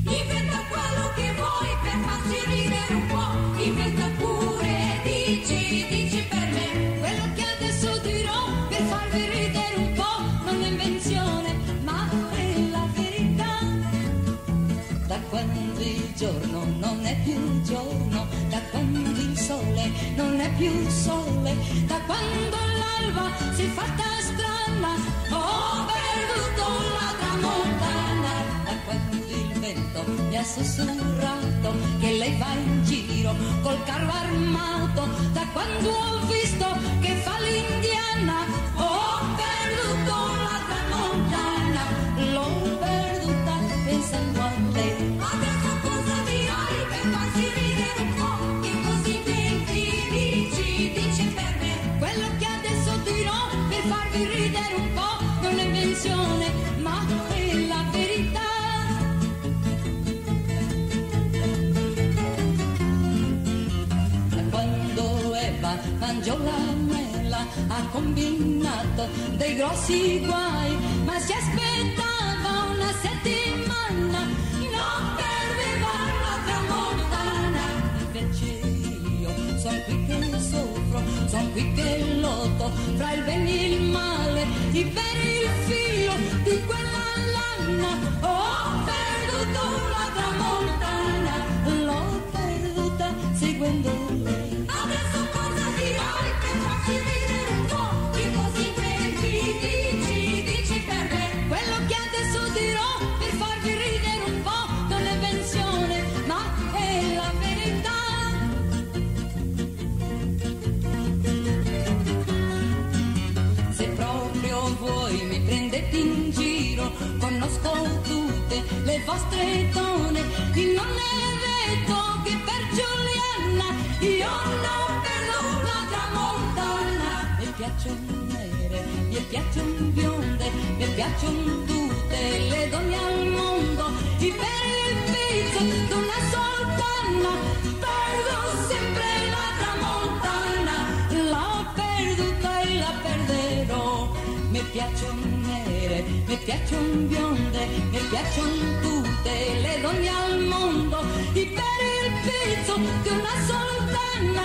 Inventa quello che vuoi per farci ridere un po', inventa pure, dici per me. Quello che adesso dirò per farvi ridere un po', non è invenzione, ma è la verità. Da quando il giorno non è più giorno, da quando il sole non è più sole, da quando l'alba si è fatta strana, ho perduto la tramontana. Da quando il vento mi ha sussurrato che lei va in giro col carro armato, da quando ho visto che fa l'indiana, ho perduto la tramontana, l'ho perduta pensando a lei. Adesso cosa dirai per farci ridere un po', che così inventi, dici per me. Quello che adesso dirò per farvi ridere un po', non è invenzione, ma è la verità. Da quando Eva mangiò la mela ha combinato dei grossi guai, ma si aspettava una settimana, non perdeva la tramontana. Invece io son qui che soffro, son qui che lotto fra il bene e il male, per il filo di quella lana. Ho perduto la tramontana, l'ho perduta seguendo lei. Adesso cosa dirai per farci ridere un po', che così inventi, dici per me. Quello che adesso dirò per farvi ridere un po', non è invenzione, ma è la verità. Se proprio voi mi prendete in giro, conosco tutte le vostre donne, non è detto che per Giuliana io non perdo la tramontana. Mi piacciono nere, mi piacciono bionde, mi piacciono tutte le donne al mondo, per il pizzo d'una soltanna perdo sempre la tramontana, l'ho perduta e la perderò. Mi piacciono nere, mi piacciono bionde, mi piacciono tutte le donne al mondo, per il pizzo di una soltanna